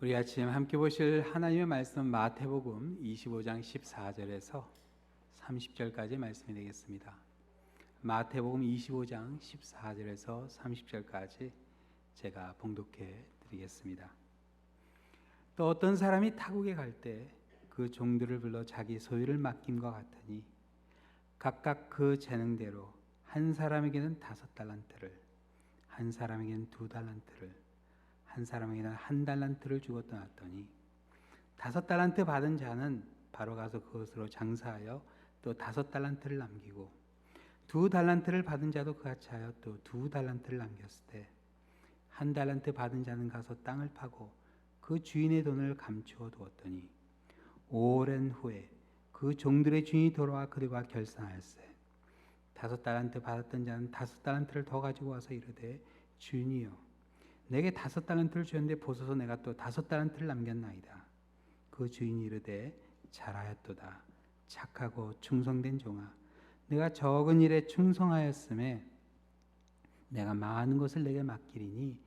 우리 아침 함께 보실 하나님의 말씀 마태복음 25장 14절에서 30절까지 말씀이 되겠습니다. 마태복음 25장 14절에서 30절까지 제가 봉독해 드리겠습니다. 또 어떤 사람이 타국에 갈 때 그 종들을 불러 자기 소유를 맡김과 같으니 각각 그 재능대로 한 사람에게는 5달란트를, 한 사람에게는 2달란트를, 한 사람에게는 1달란트를 주고 떠났더니 5달란트 받은 자는 바로 가서 그것으로 장사하여 또 5달란트를 남기고 2달란트를 받은 자도 그같이 하여 또 2달란트를 남겼을 때 1달란트 받은 자는 가서 땅을 파고 그 주인의 돈을 감추어 두었더니 오랜 후에 그 종들의 주인이 돌아와 그들과 결산하였으되 5달란트 받았던 자는 5달란트를 더 가지고 와서 이르되 주인이여 내게 5달란트를 주었는데 보소서 내가 또 5달란트를 남겼나이다. 그 주인이 이르되 잘하였도다 착하고 충성된 종아 내가 적은 일에 충성하였음에 내가 많은 것을 내게 맡기리니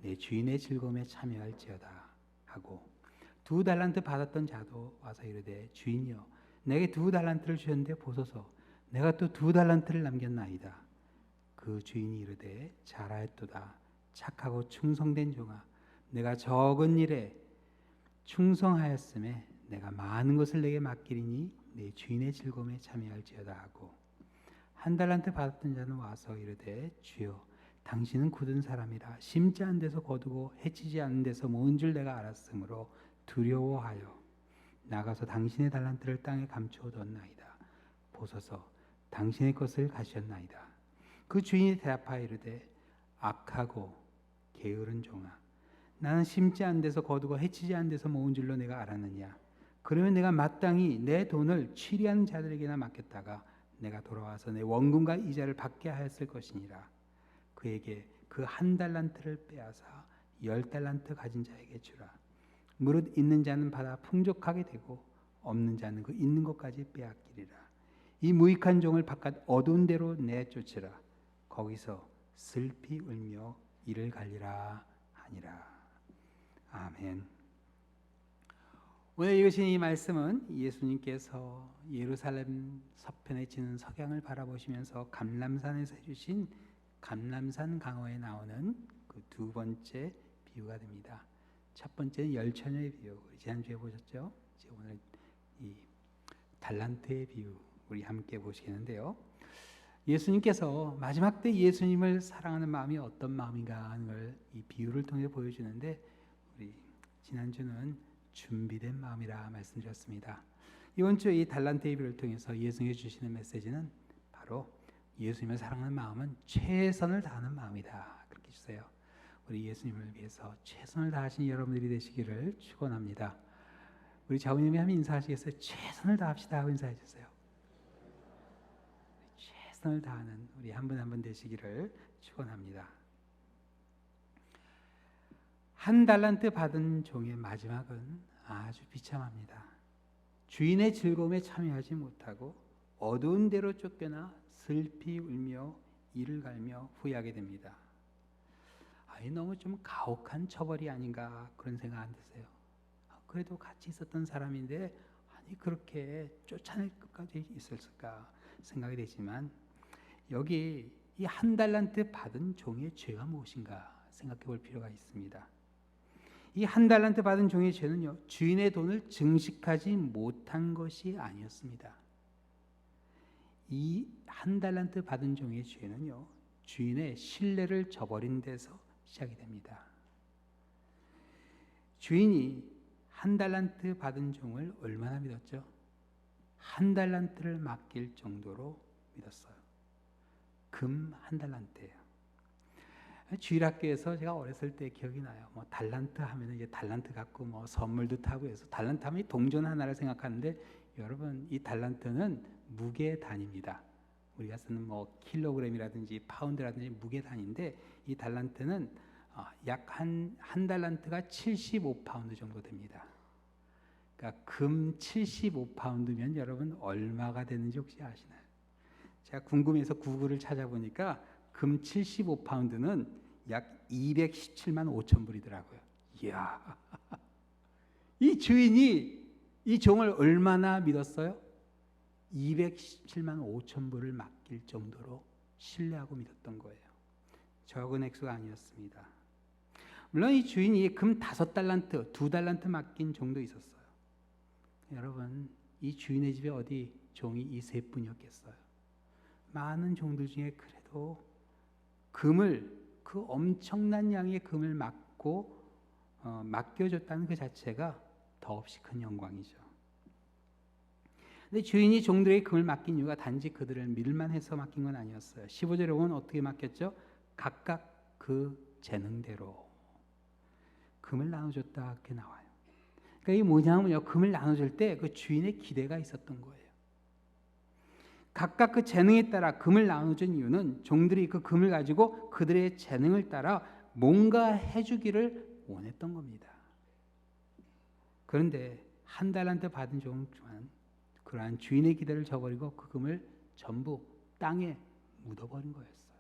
내 주인의 즐거움에 참여할지어다 하고 2달란트 받았던 자도 와서 이르되 주인이여 내게 2달란트를 주었는데 보소서 내가 또 2달란트를 남겼나이다. 그 주인이 이르되 잘하였도다 착하고 충성된 종아 내가 적은 일에 충성하였음에 내가 많은 것을 내게 맡기리니 내 주인의 즐거움에 참여할지어다 하고 1달란트 받았던 자는 와서 이르되 주여 당신은 굳은 사람이라 심지 않은 데서 거두고 해치지 않은 데서 모은 줄 내가 알았으므로 두려워하여 나가서 당신의 달란트를 땅에 감추어 뒀나이다. 보소서 당신의 것을 가셨나이다. 그 주인이 대답하여 이르되 악하고 게으른 종아 나는 심지 않은 데서 거두고 해치지 않은 데서 모은 줄로 내가 알았느냐. 그러면 내가 마땅히 내 돈을 취리하는 자들에게나 맡겼다가 내가 돌아와서 내 원금과 이자를 받게 하였을 것이니라. 그에게 그 1달란트를 빼앗아 10달란트 가진 자에게 주라. 무릇 있는 자는 받아 풍족하게 되고 없는 자는 그 있는 것까지 빼앗기리라. 이 무익한 종을 바깥 어두운 데로 내쫓으라. 거기서 슬피 울며 이를 갈리라 하니라. 아멘. 오늘 읽으신 이 말씀은 예수님께서 예루살렘 서편에 지는 석양을 바라보시면서 감람산에서 해주신 감람산 강어에 나오는 그 두 번째 비유가 됩니다. 첫 번째는 열처녀의 비유, 지난주에 보셨죠? 오늘 이 달란트의 비유 우리 함께 보시겠는데요. 예수님께서 마지막 때 예수님을 사랑하는 마음이 어떤 마음인가 하는 걸 이 비유를 통해 보여주는데 우리 지난주는 준비된 마음이라 말씀드렸습니다. 이번 주 이 달란트의 비유를 통해서 예수님이 주시는 메시지는 바로 예수님을 사랑하는 마음은 최선을 다하는 마음이다. 그렇게 주세요. 우리 예수님을 위해서 최선을 다하신 여러분들이 되시기를 축원합니다. 우리 자우님이 한번 인사하시겠어요? 최선을 다합시다 하고 인사해 주세요. 최선을 다하는 우리 한 분 한 분 되시기를 축원합니다. 1달란트 받은 종의 마지막은 아주 비참합니다. 주인의 즐거움에 참여하지 못하고 어두운 데로 쫓겨나 슬피 울며 이를 갈며 후회하게 됩니다. 너무 좀 가혹한 처벌이 아닌가 그런 생각 안 드세요? 그래도 같이 있었던 사람인데 그렇게 쫓아낼 것까지 있었을까 생각이 되지만 여기 이 1달란트 받은 종의 죄가 무엇인가 생각해 볼 필요가 있습니다. 이 1달란트 받은 종의 죄는요, 주인의 돈을 증식하지 못한 것이 아니었습니다. 이 1달란트 받은 종의 죄는요, 주인의 신뢰를 저버린 데서 시작이 됩니다. 주인이 1달란트 받은 종을 얼마나 믿었죠? 1달란트를 맡길 정도로 믿었어요. 금 1달란트예요. 주일학교에서 제가 어렸을 때 기억이 나요. 달란트 하면 이제 달란트 갖고 선물도 타고 해서 달란트 하면 동전 하나를 생각하는데 여러분 이 달란트는 무게 단위입니다. 우리가 쓰는 킬로그램이라든지 파운드라든지 무게 단위인데 이 달란트는 약 한 달란트가 75파운드 정도 됩니다. 그러니까 금 75파운드면 여러분 얼마가 되는지 혹시 아시나요? 제가 궁금해서 구글을 찾아보니까 금 75파운드는 약 217만 5천 불이더라고요. 이야, 이 주인이 이 종을 얼마나 믿었어요? 217만 5천 불을 맡길 정도로 신뢰하고 믿었던 거예요. 적은 액수가 아니었습니다. 물론 이 주인이 금 5달란트, 2달란트 맡긴 종도 있었어요. 여러분, 이 주인의 집에 어디 종이 이 세 분이었겠어요? 많은 종들 중에 그래도 금을, 그 엄청난 양의 금을 맡겨줬다는 그 자체가 더없이 큰 영광이죠. 근데 주인이 종들에게 금을 맡긴 이유가 단지 그들을 믿을만 해서 맡긴 건 아니었어요. 15절에 보면 어떻게 맡겼죠? 각각 그 재능대로 금을 나눠줬다 이렇게 나와요. 그러니까 이게 뭐냐면요, 금을 나눠줄 때 그 주인의 기대가 있었던 거예요. 각각 그 재능에 따라 금을 나눠준 이유는 종들이 그 금을 가지고 그들의 재능을 따라 뭔가 해주기를 원했던 겁니다. 그런데 한 달란트 받은 종은 그러한 주인의 기대를 저버리고 그 금을 전부 땅에 묻어버린 거였어요.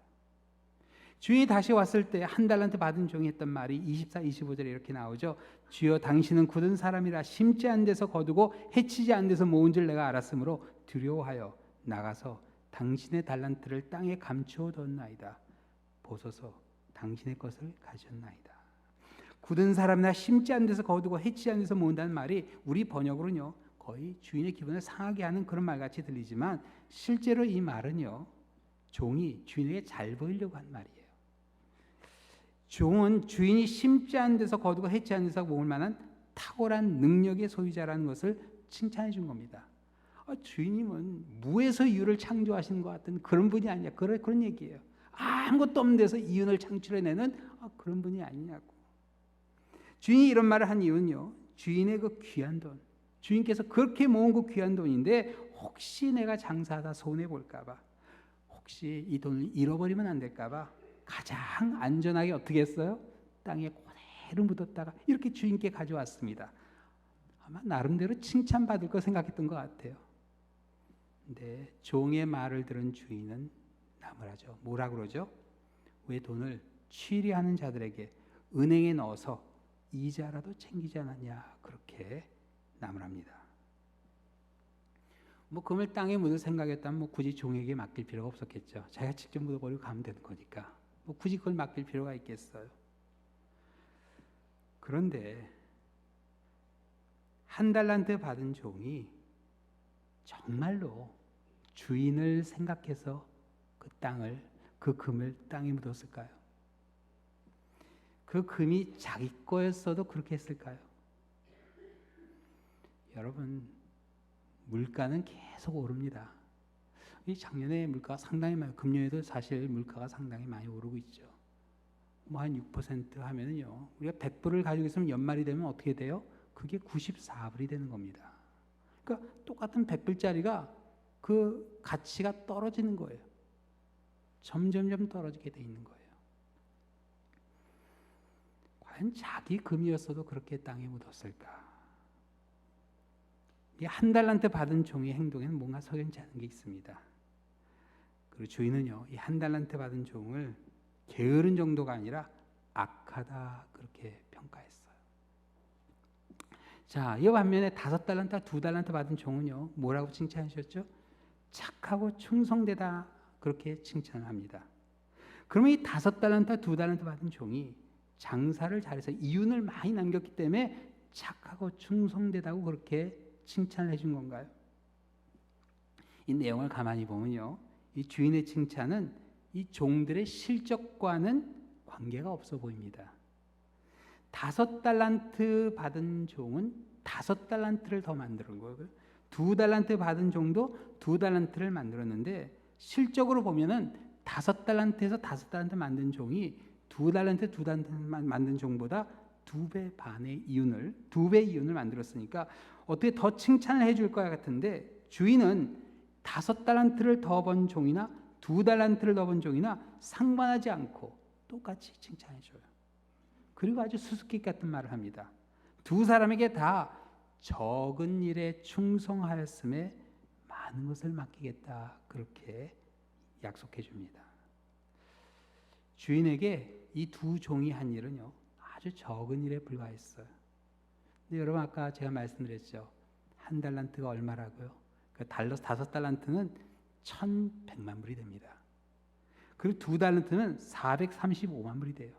주인이 다시 왔을 때 한 달란트 받은 종이 했던 말이 24, 25절에 이렇게 나오죠. 주여, 당신은 굳은 사람이라 심지 않은 데서 거두고 해치지 않은 데서 모은 줄 내가 알았으므로 두려워하여 나가서 당신의 달란트를 땅에 감추어 뒀나이다. 보소서, 당신의 것을 가졌나이다. 굳은 사람이나 심지 않은 데서 거두고 해치지 않은 데서 모은다는 말이 우리 번역으로는요, 거의 주인의 기분을 상하게 하는 그런 말같이 들리지만 실제로 이 말은요, 종이 주인에게 잘 보이려고 한 말이에요. 종은 주인이 심지 않은 데서 거두고 해치지 않은 데서 모을 만한 탁월한 능력의 소유자라는 것을 칭찬해 준 겁니다. 주인님은 무에서 이윤을 창조하시는 것 같은 그런 분이 아니냐, 그런 얘기예요. 아무것도 없는 데서 이윤을 창출해내는 그런 분이 아니냐고. 주인이 이런 말을 한 이유는요, 주인의 그 귀한 돈, 주인께서 그렇게 모은 그 귀한 돈인데 혹시 내가 장사하다 손해볼까 봐, 혹시 이 돈을 잃어버리면 안 될까 봐 가장 안전하게 어떻게 했어요? 땅에 그대로 묻었다가 이렇게 주인께 가져왔습니다. 아마 나름대로 칭찬받을 거 생각했던 것 같아요. 근데 종의 말을 들은 주인은 나무라죠. 뭐라 그러죠? 왜 돈을 취리하는 자들에게 은행에 넣어서 이자라도 챙기지 않았냐, 그렇게 나무랍니다. 금을 땅에 묻을 생각이었다면 굳이 종에게 맡길 필요가 없었겠죠. 자기가 직접 묻어버리고 가면 되는 거니까 굳이 그걸 맡길 필요가 있겠어요. 그런데 한 달란트 받은 종이 정말로 주인을 생각해서 그 금을 땅에 묻었을까요? 그 금이 자기 거였어도 그렇게 했을까요? 여러분, 물가는 계속 오릅니다. 이 작년에 물가가 상당히 많이, 금년에도 사실 물가가 상당히 많이 오르고 있죠. 한 6% 하면은요, 우리가 100불을 가지고 있으면 연말이 되면 어떻게 돼요? 그게 94불이 되는 겁니다. 그러니까 똑같은 100불짜리가 그 가치가 떨어지는 거예요. 점점점 떨어지게 돼 있는 거예요. 과연 자기 금이었어도 그렇게 땅에 묻었을까? 이 한 달란트 받은 종의 행동에는 뭔가 석연치 않은 게 있습니다. 그리고 주인은요, 이 한 달란트 받은 종을 게으른 정도가 아니라 악하다, 그렇게 평가했어요. 자, 이 반면에 5달란트, 2달란트 받은 종은요, 뭐라고 칭찬하셨죠? 착하고 충성되다, 그렇게 칭찬을 합니다. 그러면 이 5달란트, 2달란트 받은 종이 장사를 잘해서 이윤을 많이 남겼기 때문에 착하고 충성되다고 그렇게 칭찬을 해준 건가요? 이 내용을 가만히 보면요, 이 주인의 칭찬은 이 종들의 실적과는 관계가 없어 보입니다. 5달란트 받은 종은 5달란트를 더 만드는 거고요. 2달란트 받은 종도 2달란트를 만들었는데 실적으로 보면은 5달란트에서 5달란트 만든 종이 2달란트 만든 종보다 2배 반의 이윤을, 2배 이윤을 만들었으니까 어떻게 더 칭찬을 해줄 것 같은데, 주인은 5달란트를 더 번 종이나 2달란트를 더 번 종이나 상관하지 않고 똑같이 칭찬해줘요. 그리고 아주 수수께끼 같은 말을 합니다. 두 사람에게 다 적은 일에 충성하였음에 많은 것을 맡기겠다, 그렇게 약속해 줍니다. 주인에게 이 두 종이 한 일은요, 아주 적은 일에 불과했어요. 근데 여러분 아까 제가 말씀드렸죠. 한 달란트가 얼마라고요? 그 달러 5달란트는 1,100만 불이 됩니다. 그리고 2달란트는 435만 불이 돼요.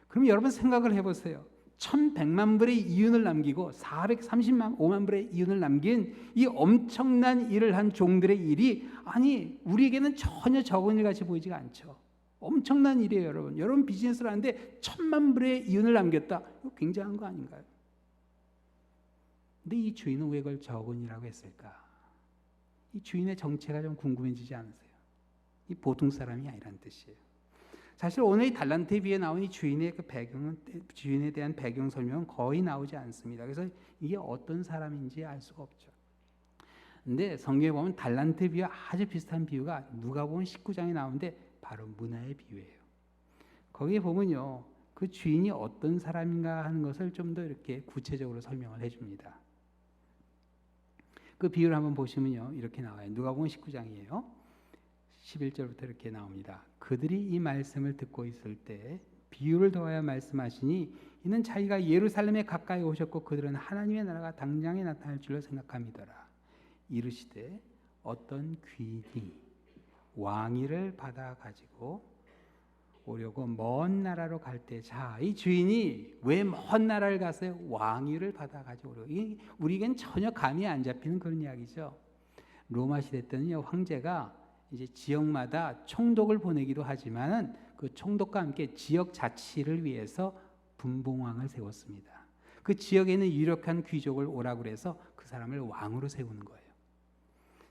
그럼 여러분 생각을 해보세요. 1,100만 불의 이윤을 남기고 435만 불의 이윤을 남긴 이 엄청난 일을 한 종들의 일이 아니 우리에게는 전혀 적은 일 같이 보이지가 않죠. 엄청난 일이에요, 여러분. 여러분 비즈니스를 하는데 1,000만 불의 이윤을 남겼다. 이거 굉장한 거 아닌가요? 근데 이 주인은 왜 그걸 적은 일이라고 했을까? 이 주인의 정체가 좀 궁금해지지 않으세요? 이 보통 사람이 아니란 뜻이에요. 사실 오늘 이 달란트에 비해 나온 이 주인의 그 배경은, 주인에 대한 배경 설명은 거의 나오지 않습니다. 그래서 이게 어떤 사람인지 알 수가 없죠. 근데 성경에 보면 달란트에 비해 아주 비슷한 비유가 누가복음 19장에 나오는데 바로 문화의 비유예요. 거기에 보면요, 그 주인이 어떤 사람인가 하는 것을 좀 더 이렇게 구체적으로 설명을 해줍니다. 그 비유를 한번 보시면요, 이렇게 나와요. 누가복음 19장이에요. 11절부터 이렇게 나옵니다. 그들이 이 말씀을 듣고 있을 때 비유를 더하여 말씀하시니 이는 자기가 예루살렘에 가까이 오셨고 그들은 하나님의 나라가 당장에 나타날 줄로 생각함이더라. 이르시되 어떤 귀인이 왕위를 받아 가지고 오려고 먼 나라로 갈 때, 자, 이 주인이 왜 먼 나라를 가서 왕위를 받아 가지고 오려고, 우리에겐 전혀 감이 안 잡히는 그런 이야기죠. 로마 시대 때는요, 황제가 이제 지역마다 총독을 보내기도 하지만은 그 총독과 함께 지역 자치를 위해서 분봉왕을 세웠습니다. 그 지역에 있는 유력한 귀족을 오라고 해서 그 사람을 왕으로 세우는 거예요.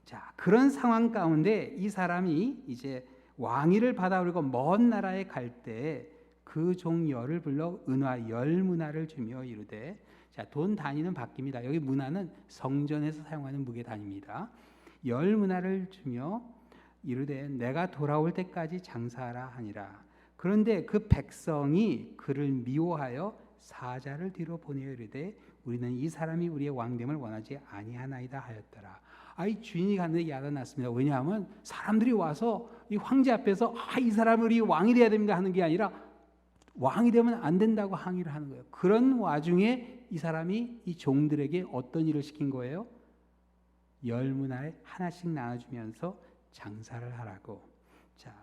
자, 그런 상황 가운데 이 사람이 이제 왕위를 받아오려고 먼 나라에 갈 때 그 종 열을 불러 은화 10문화를 주며 이르되, 자, 돈 단위는 바뀝니다. 여기 문화는 성전에서 사용하는 무게 단위입니다. 10문화를 주며 이르되 내가 돌아올 때까지 장사하라 하니라. 그런데 그 백성이 그를 미워하여 사자를 뒤로 보내어 이르되 우리는 이 사람이 우리의 왕됨을 원하지 아니하나이다 하였더라. 이 주인이 갔는데 야단 났습니다. 왜냐하면 사람들이 와서 이 황제 앞에서 이 사람은 우리 왕이 돼야 됩니다 하는 게 아니라 왕이 되면 안 된다고 항의를 하는 거예요. 그런 와중에 이 사람이 이 종들에게 어떤 일을 시킨 거예요? 10문화에 하나씩 나눠주면서 장사를 하라고. 자,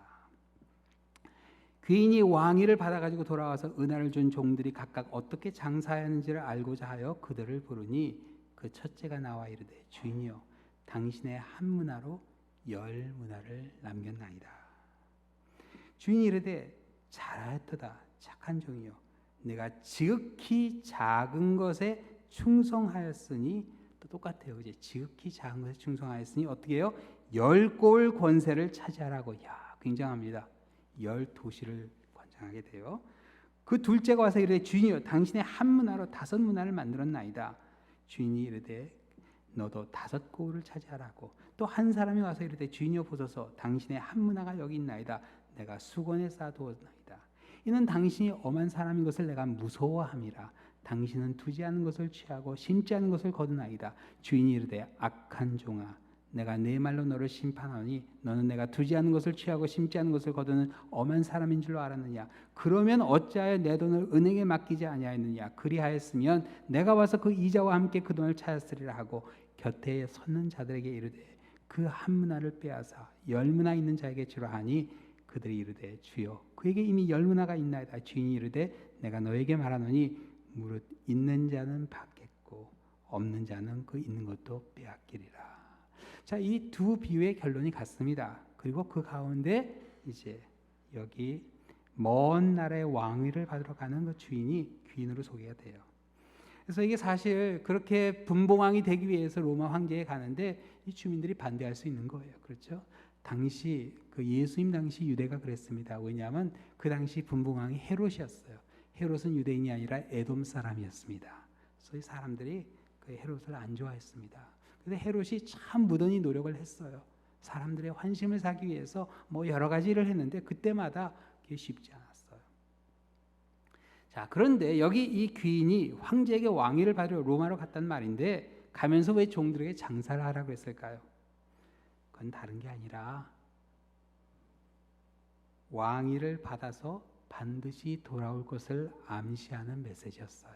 귀인이 왕위를 받아가지고 돌아와서 은화를 준 종들이 각각 어떻게 장사하였는지를 알고자 하여 그들을 부르니 그 첫째가 나와 이르되 주인이여 당신의 한 문화로 10문화를 남겼나이다. 주인이 이르되 잘하였도다 착한 종이여 내가 지극히 작은 것에 충성하였으니, 또 똑같아요. 이제 지극히 작은 것에 충성하였으니 어떻게 해요? 10골 권세를 차지하라고. 야, 굉장합니다. 10도시를 관장하게 돼요. 그 둘째가 와서 이르되 주인이여 당신의 한 문화로 5문화를 만들었나이다. 주인이 이르되 너도 5골을 차지하라고. 또 한 사람이 와서 이르되 주인이여 보소서 당신의 한 문화가 여기 있나이다. 내가 수건에 쌓아두었나이다. 이는 당신이 엄한 사람인 것을 내가 무서워함이라. 당신은 두지 않은 것을 취하고 심지 않은 것을 거두나이다. 주인이 이르되 악한 종아 내가 내 말로 너를 심판하니 너는 내가 두지 않은 것을 취하고 심지 않은 것을 거두는 엄한 사람인 줄로 알았느냐. 그러면 어찌하여 내 돈을 은행에 맡기지 아니하였느냐. 그리하였으면 내가 와서 그 이자와 함께 그 돈을 찾았으리라 하고 곁에 섰는 자들에게 이르되 그 한 문화를 빼앗아 10문화 있는 자에게 주라 하니 그들이 이르되 주여 그에게 이미 10문화가 있나이다. 주인이 이르되 내가 너에게 말하노니 무릇 있는 자는 받겠고 없는 자는 그 있는 것도 빼앗기리라. 자, 이 두 비유의 결론이 같습니다. 그리고 그 가운데 이제 여기 먼 나라의 왕위를 받으러 가는 그 주인이 귀인으로 소개가 돼요. 그래서 이게 사실 그렇게 분봉왕이 되기 위해서 로마 황제에 가는데 이 주민들이 반대할 수 있는 거예요. 그렇죠? 당시 그 예수님 당시 유대가 그랬습니다. 왜냐하면 그 당시 분봉왕이 헤롯이었어요. 헤롯은 유대인이 아니라 에돔 사람이었습니다. 그래서 이 사람들이 그 헤롯을 안 좋아했습니다. 근데 헤롯이 참 무던히 노력을 했어요. 사람들의 환심을 사기 위해서 뭐 여러 가지 일을 했는데 그때마다 그게 쉽지 않았어요. 자, 그런데 여기 이 귀인이 황제에게 왕위를 받으러 로마로 갔단 말인데 가면서 왜 종들에게 장사를 하라고 했을까요? 그건 다른 게 아니라 왕위를 받아서 반드시 돌아올 것을 암시하는 메시지였어요.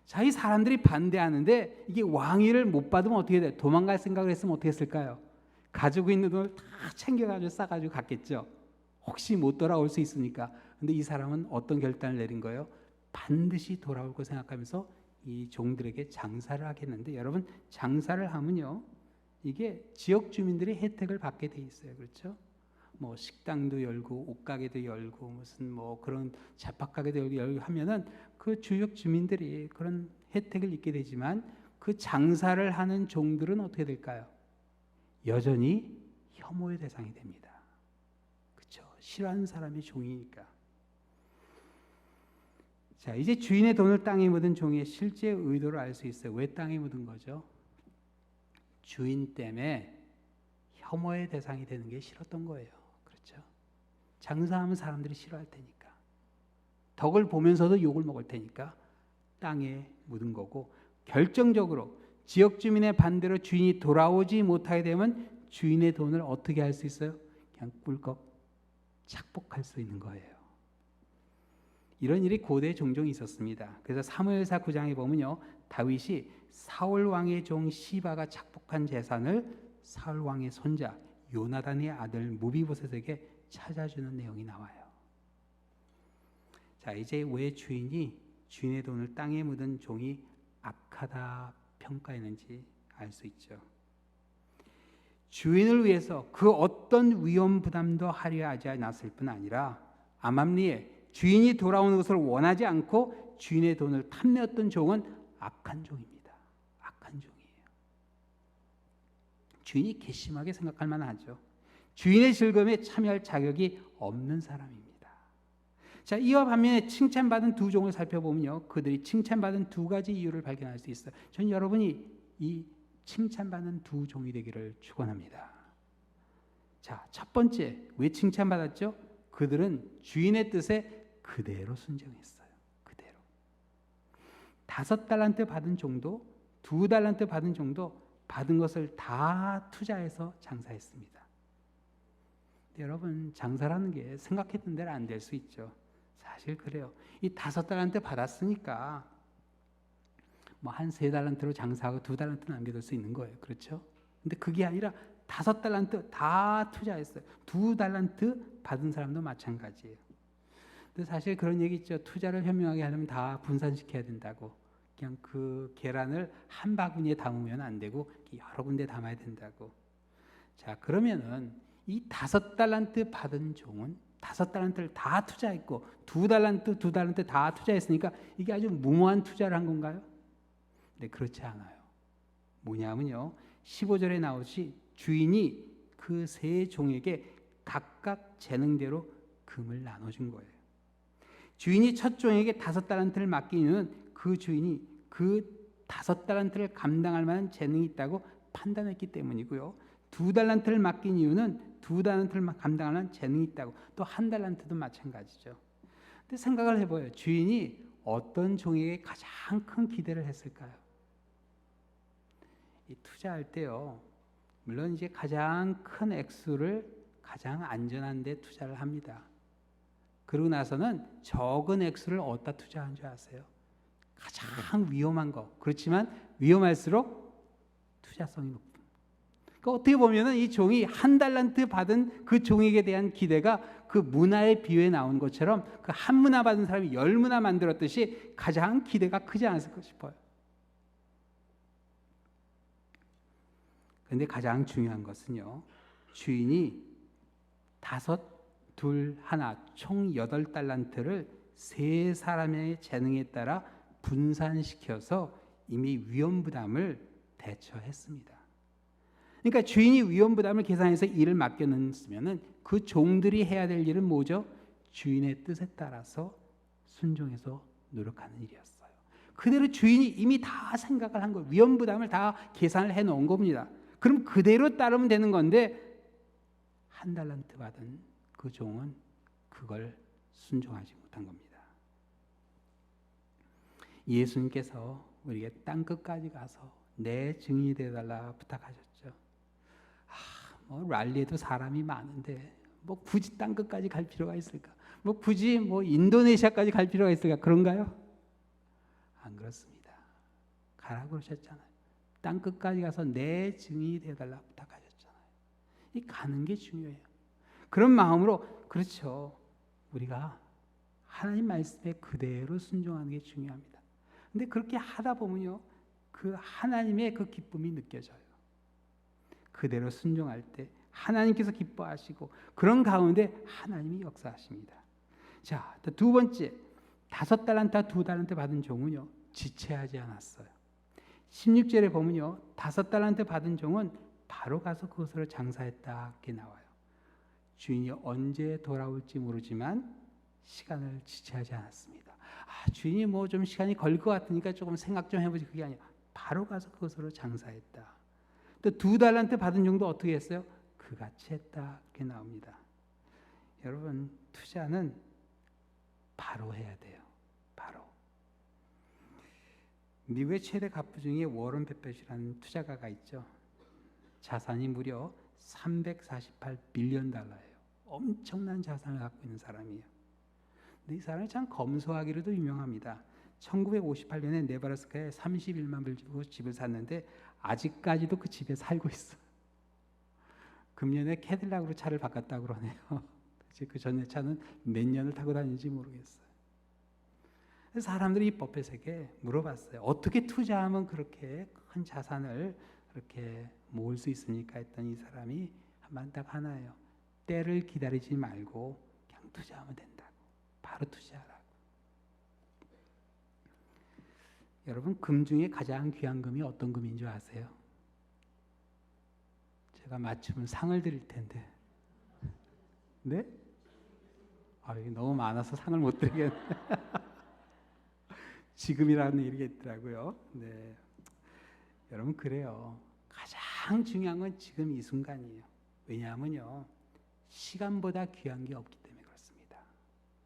자, 이 사람들이 반대하는데 이게 왕위를 못 받으면 어떻게 돼? 도망갈 생각을 했으면 어떻게 했을까요? 가지고 있는 돈을 다 챙겨가지고 싸가지고 갔겠죠. 혹시 못 돌아올 수 있으니까. 근데 이 사람은 어떤 결단을 내린 거예요? 반드시 돌아올 거 생각하면서 이 종들에게 장사를 하겠는데, 여러분 장사를 하면요, 이게 지역 주민들이 혜택을 받게 돼 있어요. 그렇죠? 뭐 식당도 열고 옷가게도 열고 무슨 뭐 그런 잡화가게도 열고 하면은 그 지역 주민들이 그런 혜택을 입게 되지만, 그 장사를 하는 종들은 어떻게 될까요? 여전히 혐오의 대상이 됩니다. 그렇죠? 싫어하는 사람이 종이니까. 자, 이제 주인의 돈을 땅에 묻은 종의 실제 의도를 알 수 있어요. 왜 땅에 묻은 거죠? 주인 때문에 혐오의 대상이 되는 게 싫었던 거예요. 그렇죠? 장사하면 사람들이 싫어할 테니까, 덕을 보면서도 욕을 먹을 테니까 땅에 묻은 거고, 결정적으로 지역 주민의 반대로 주인이 돌아오지 못하게 되면 주인의 돈을 어떻게 할 수 있어요? 그냥 꿀꺽 착복할 수 있는 거예요. 이런 일이 고대에 종종 있었습니다. 그래서 사무엘사 9장에 보면요, 다윗이 사울 왕의 종 시바가 착복한 재산을 사울 왕의 손자 요나단의 아들 무비보셋에게 찾아주는 내용이 나와요. 자, 이제 왜 주인의 돈을 땅에 묻은 종이 악하다 평가했는지 알 수 있죠. 주인을 위해서 그 어떤 위험 부담도 하려 하지 않았을 뿐 아니라 암암리에 주인이 돌아오는 것을 원하지 않고 주인의 돈을 탐내었던 종은 악한 종입니다. 악한 종이에요. 주인이 괘씸하게 생각할 만하죠. 주인의 즐거움에 참여할 자격이 없는 사람입니다. 자, 이와 반면에 칭찬받은 두 종을 살펴보면요, 그들이 칭찬받은 두 가지 이유를 발견할 수 있어요. 전 여러분이 이 칭찬받는 두 종이 되기를 축원합니다. 자, 첫 번째, 왜 칭찬받았죠? 그들은 주인의 뜻에 그대로 순종했어요. 그대로. 5달란트 받은 종도 2달란트 받은 종도 받은 것을 다 투자해서 장사했습니다. 여러분, 장사라는 게 생각했던 대로 안 될 수 있죠. 사실 그래요. 이 5달란트 받았으니까 뭐 한 3달란트로 장사하고 2달란트 남겨둘 수 있는 거예요. 그렇죠? 근데 그게 아니라 5달란트 다 투자했어요. 2달란트 받은 사람도 마찬가지예요. 근데 사실 그런 얘기 있죠. 투자를 현명하게 하려면 다 분산시켜야 된다고. 그냥 그 계란을 한 바구니에 담으면 안 되고 여러 군데 담아야 된다고. 자, 그러면은 이 5달란트 받은 종은 5달란트를 다 투자했고 2달란트 다 투자했으니까 이게 아주 무모한 투자를 한 건가요? 네, 그렇지 않아요. 뭐냐면요, 15절에 나오듯이 주인이 그 세 종에게 각각 재능대로 금을 나눠준 거예요. 주인이 첫 종에게 5달란트를 맡긴 이유는 그 주인이 그 5달란트를 감당할 만한 재능이 있다고 판단했기 때문이고요. 2달란트를 맡긴 이유는 2달란트를 감당할 만한 재능이 있다고, 또 1달란트도 마찬가지죠. 근데 생각을 해봐요. 주인이 어떤 종에게 가장 큰 기대를 했을까요? 이 투자할 때요, 물론 이제 가장 큰 액수를 가장 안전한 데 투자를 합니다. 그러고 나서는 적은 액수를 어디다 투자한 줄 아세요? 가장 위험한 거. 그렇지만 위험할수록 투자성이 높은. 그러니까 어떻게 보면은 이 종이 1달란트 받은 그 종에게 대한 기대가 그 문화의 비유에 나온 것처럼 그 한 문화 받은 사람이 10문화 만들었듯이 가장 기대가 크지 않았을까 싶어요. 그런데 가장 중요한 것은요, 주인이 5, 2, 1, 총 8달란트를 세 사람의 재능에 따라 분산시켜서 이미 위험 부담을 대처했습니다. 그러니까 주인이 위험 부담을 계산해서 일을 맡겨놓으면 그 종들이 해야 될 일은 뭐죠? 주인의 뜻에 따라서 순종해서 노력하는 일이었어요. 그대로 주인이 이미 다 생각을 한 거예요. 위험 부담을 다 계산을 해놓은 겁니다. 그럼 그대로 따르면 되는 건데 1달란트 받은 그 종은 그걸 순종하지 못한 겁니다. 예수님께서 우리에게 땅끝까지 가서 내 증인이 되어달라 부탁하셨죠. 뭐 랄리에도 사람이 많은데 뭐 굳이 땅끝까지 갈 필요가 있을까? 뭐 굳이 뭐 인도네시아까지 갈 필요가 있을까? 그런가요? 안 그렇습니다. 가라고 그러셨잖아요. 땅 끝까지 가서 내 증인이 되어달라고 부탁하셨잖아요. 이 가는 게 중요해요. 그런 마음으로, 그렇죠, 우리가 하나님 말씀에 그대로 순종하는 게 중요합니다. 근데 그렇게 하다 보면요, 그 하나님의 그 기쁨이 느껴져요. 그대로 순종할 때 하나님께서 기뻐하시고 그런 가운데 하나님이 역사하십니다. 자, 두 번째, 5달란트 2달란트 받은 종은요, 지체하지 않았어요. 16절에 보면요, 5달란트 받은 종은 바로 가서 그것으로 장사했다 이렇게 나와요. 주인이 언제 돌아올지 모르지만 시간을 지체하지 않았습니다. 주인이 뭐 좀 시간이 걸릴 것 같으니까 조금 생각 좀 해보지, 그게 아니라 바로 가서 그것으로 장사했다. 또 2달란트 받은 종도 어떻게 했어요? 그같이 했다 이렇게 나옵니다. 여러분, 투자는 바로 해야 돼요. 바로. 미국의 최대 갑부 중에 워런 버핏이라는 투자가가 있죠. 자산이 무려 348빌리언 달러예요. 엄청난 자산을 갖고 있는 사람이에요. 근데 이 사람이 참 검소하기로도 유명합니다. 1958년에 네브라스카에 31만 불 주고 집을 샀는데 아직까지도 그 집에 살고 있어요. 금년에 캐딜락으로 차를 바꿨다고 그러네요. 그 전에 차는 몇 년을 타고 다니는지 모르겠어요. 사람들이 이 버핏에게 물어봤어요. 어떻게 투자하면 그렇게 큰 자산을 그렇게 모을 수 있습니까? 했더니 이 사람이 한 딱 하나예요. 때를 기다리지 말고 그냥 투자하면 된다고. 바로 투자하라고. 여러분, 금 중에 가장 귀한 금이 어떤 금인 줄 아세요? 제가 맞추면 상을 드릴 텐데. 네? 이게 너무 많아서 상을 못 드리겠네. 지금이라는 얘기가 있더라고요. 네. 여러분, 그래요. 가장 중요한 건 지금 이 순간이에요. 왜냐하면요, 시간보다 귀한 게 없기 때문에 그렇습니다.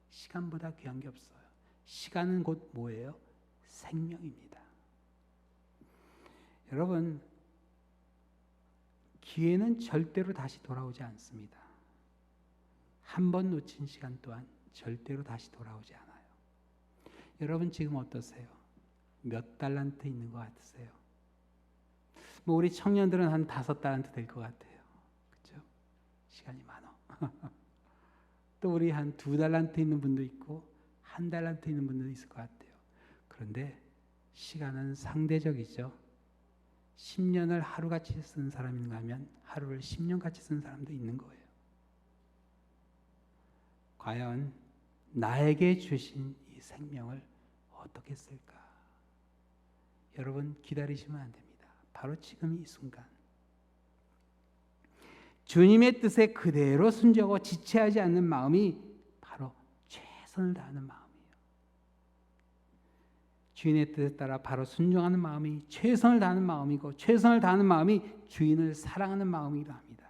시간보다 귀한 게 없어요. 시간은 곧 뭐예요? 생명입니다. 여러분, 기회는 절대로 다시 돌아오지 않습니다. 한 번 놓친 시간 또한 절대로 다시 돌아오지 않아요. 여러분, 지금 어떠세요? 몇 달란트 있는 것 같으세요? 뭐 우리 청년들은 한 5달란트 될 것 같아요. 그렇죠? 시간이 많아. 또 우리 한 2달란트 있는 분도 있고 1달란트 있는 분도 있을 것 같아요. 그런데 시간은 상대적이죠. 10년을 하루같이 쓴 사람인가 하면 하루를 10년같이 쓴 사람도 있는 거예요. 과연 나에게 주신 이 생명을 어떻게 쓸까? 여러분, 기다리시면 안 됩니다. 바로 지금 이 순간. 주님의 뜻에 그대로 순종하고 지체하지 않는 마음이 바로 최선을 다하는 마음이에요. 주인의 뜻에 따라 바로 순종하는 마음이 최선을 다하는 마음이고, 최선을 다하는 마음이 주인을 사랑하는 마음이기도 합니다.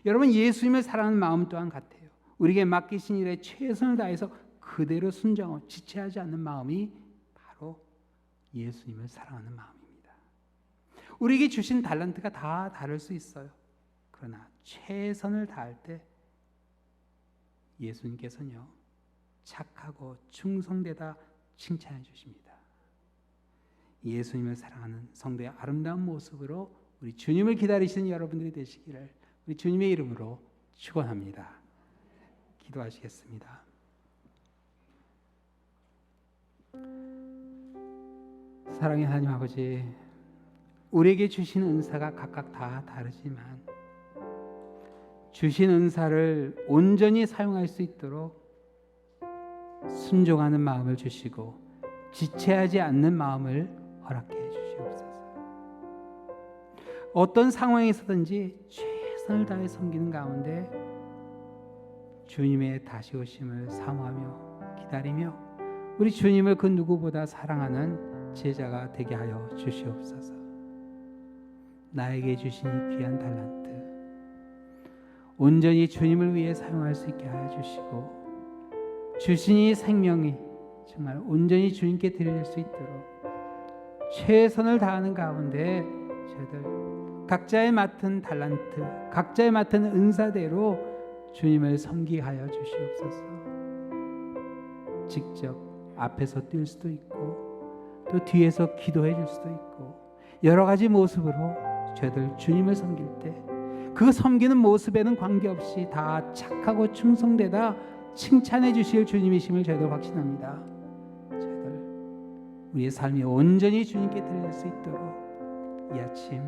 여러분, 예수님을 사랑하는 마음 또한 같아요. 우리에게 맡기신 일에 최선을 다해서 그대로 순종하고 지체하지 않는 마음이 바로 예수님을 사랑하는 마음입니다. 우리에게 주신 달란트가 다 다를 수 있어요. 그러나 최선을 다할 때 예수님께서는요, 착하고 충성되다 칭찬해 주십니다. 예수님을 사랑하는 성도의 아름다운 모습으로 우리 주님을 기다리시는 여러분들이 되시기를 우리 주님의 이름으로 축원합니다. 기도하시겠습니다. 사랑의 하나님 아버지, 우리에게 주신 은사가 각각 다 다르지만 주신 은사를 온전히 사용할 수 있도록 순종하는 마음을 주시고 지체하지 않는 마음을 허락해 주시옵소서. 어떤 상황에서든지 최선을 다해 섬기는 가운데 주님의 다시 오심을 사모하며 기다리며 우리 주님을 그 누구보다 사랑하는 제자가 되게 하여 주시옵소서. 나에게 주신 이 귀한 달란트 온전히 주님을 위해 사용할 수 있게 하여 주시고, 주신 이 생명이 정말 온전히 주님께 드릴 수 있도록 최선을 다하는 가운데 저희들 각자의 맡은 달란트, 각자의 맡은 은사대로 주님을 섬기게 하여 주시옵소서. 직접 앞에서 뛸 수도 있고 또 뒤에서 기도해 줄 수도 있고 여러 가지 모습으로 저희들 주님을 섬길 때 그 섬기는 모습에는 관계없이 다 착하고 충성되다 칭찬해 주실 주님이심을 저희들 확신합니다. 저희들 우리의 삶이 온전히 주님께 드릴 수 있도록 이 아침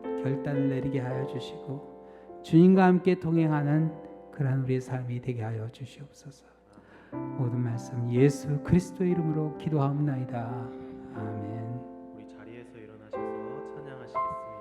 결단을 내리게 하여 주시고 주님과 함께 동행하는 그러한 우리의 삶이 되게 하여 주시옵소서. 모든 말씀 예수 그리스도의 이름으로 기도하옵나이다. 아멘. 우리 자리에서 일어나셔서 찬양하시겠습니다.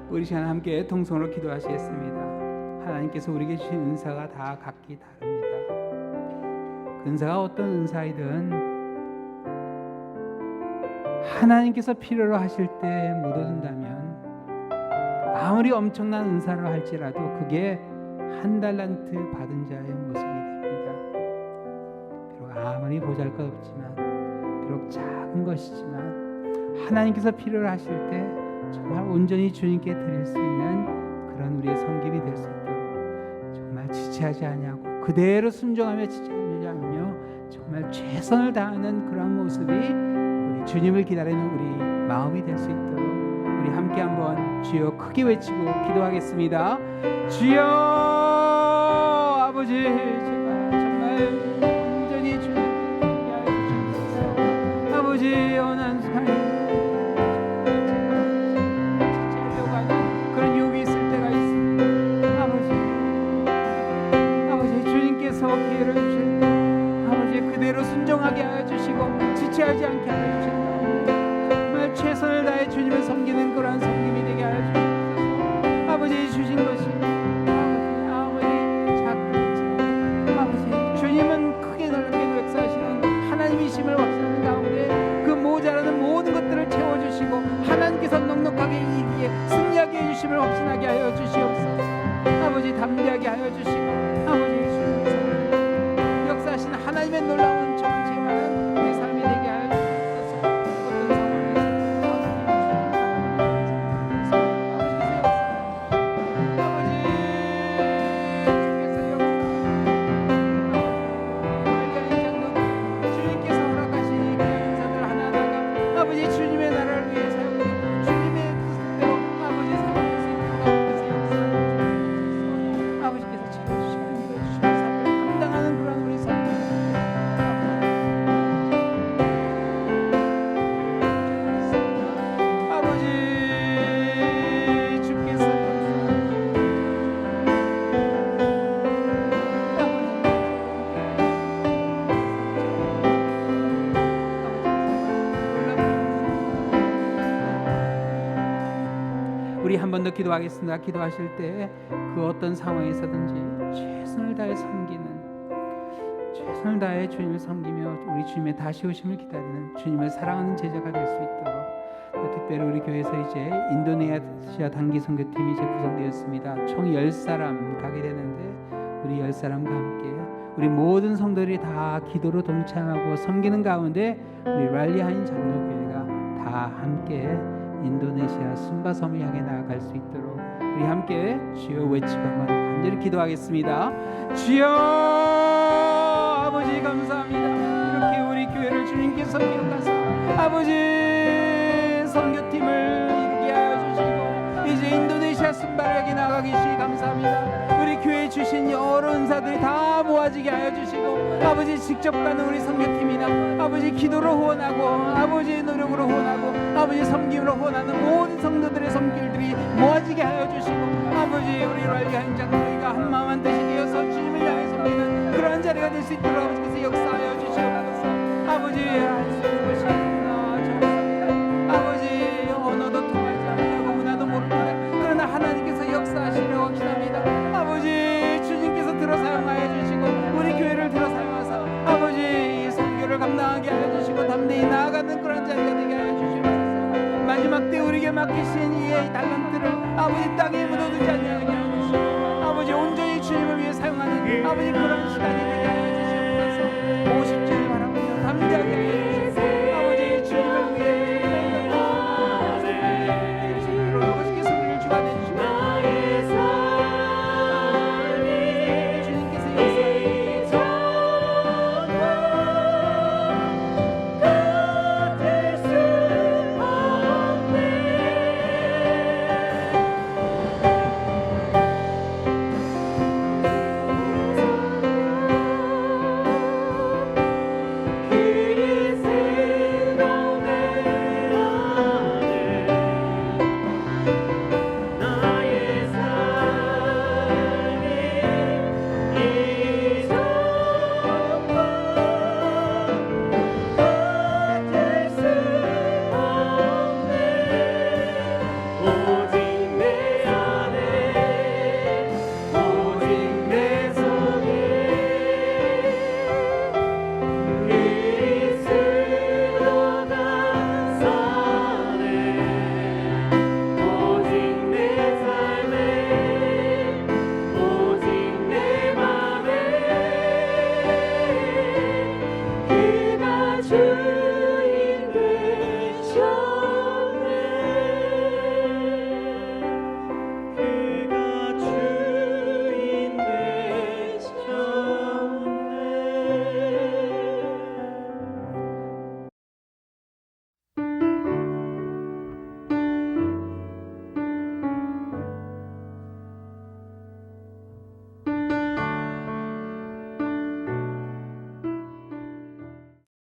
우리 시간 함께 통성으로 기도하시겠습니다. 하나님께서 우리에게 주신 은사가 다 각기 다릅니다. 그 은사가 어떤 은사이든 하나님께서 필요로 하실 때 못 얻는다면 아무리 엄청난 은사를 할지라도 그게 한 달란트 받은 자의 모습이 됩니다. 비록 아무리 보잘것없지만 비록 작은 것이지만 하나님께서 필요로 하실 때 정말 온전히 주님께 드릴 수 있는 그런 우리의 섬김이 될 수 있도록 정말 지체하지 아니하고 그대로 순종하며 지체하며 정말 최선을 다하는 그러한 모습이 우리 주님을 기다리는 우리 마음이 될 수 있도록 우리 함께 한번 주여 크게 외치고 기도하겠습니다. 주여 아버지, 제가 정말 온전히 주님께 드리게 하여 주시옵소서. 아버지, 어느 순간에 지체하려고 하는 그런 유혹이 있을 때가 있습니다. 아버지 주님께서 기회를 주실 때 아버지 그대로 순종하게 하여 주시고 지체하지 않게 하여 주시고 정말 최선을 다해 주님을 섬기는 그러한 섬김이 되게 하여 주시옵소서. 아버지 주신 것이 아버지 작은 아버지 주님은 크게 넓게 역사하시는 하나님이심을 확신하는 가운데 그 모자라는 모든 것들을 채워주시고 하나님께서 넉넉하게 이기에 승리하게 해주심을 확신하게 하여 주시옵소서. 아버지 담대하게 하여 주시고 아버지 주님께서 역사하신 하나님의 놀라운 정체만은 우리 삶이 되게 하여 주시옵소서. 어떤 상황에서 주님께서 허락하신 귀한 인사들 하나하나가 아버지 주님의 나라를 위해 사용되고 주님의 뜻대로 아버지 사용할 수 있도록 아버지께서 채워주시고 인도해주시고 삶을 감당하는 그런 우리 성도 아버지 주께서 우리 한 번 더 기도하겠습니다. 기도하실 때 그 어떤 상황에서든지 최선을 다해 최선을 다해 주님을 섬기며 우리 주님의 다시 오심을 기다리는 주님을 사랑하는 제자가 될 수 있도록 특별히 우리 교회에서 이제 인도네시아 단기 선교팀이 이제 구성되었습니다. 총 10사람 가게 되는데 우리 10사람과 함께 우리 모든 성도들이 다 기도로 동참하고 섬기는 가운데 우리 랄리하인 장로교회가 다 함께 인도네시아 순바섬을 향해 나아갈 수 있도록 우리 함께 주여 외치고 한번 간절히 기도하겠습니다. 주여 아버지 감사합니다. 이렇게 우리 교회를 주님께서 기억하사 아버지 선교팀을 이루게 하여 주시고 이제 인도네시아 순바를 향해 나아가기 시기 감사합니다. 우리 교회에 주신 여러 은사들이 다 모아지게 하여 주시고 아버지 직접 가는 우리 선교팀이나 아버지 기도로 후원하고 아버지 노력으로 후원하고 아버지 섬김으로 후원하는 모든 성도들의 손길들이 모아지게 하여 주시고 아버지 우리 랄리하인 장로회가 한마음 한뜻이 되어서 주님을 향해 섬기는 그러한 자리가 될 수 있도록 아버지께서 역사하여 주시옵소서. 아버지 할 수 있는 것이 없나 좋습니다. 아버지 언어도 통하지 않고 문화도 모릅니다. 그러나 하나님께서 역사하시려 확신합니다. 아버지 주님께서 들어 사용하여 주시고 우리 교회를 들어 사용하사 아버지 이 선교를 감당하게 하여 주시고 담대히 나아가는 그런 자리가 되게 하여 주시옵소서. 마지막 때 우리에게 맡기신 이 달란트를 아버지 땅에 묻어두지 아니하게 하여 주시고 아버지 온전히 주님을 위해 사용하는 아버지 그런 시간이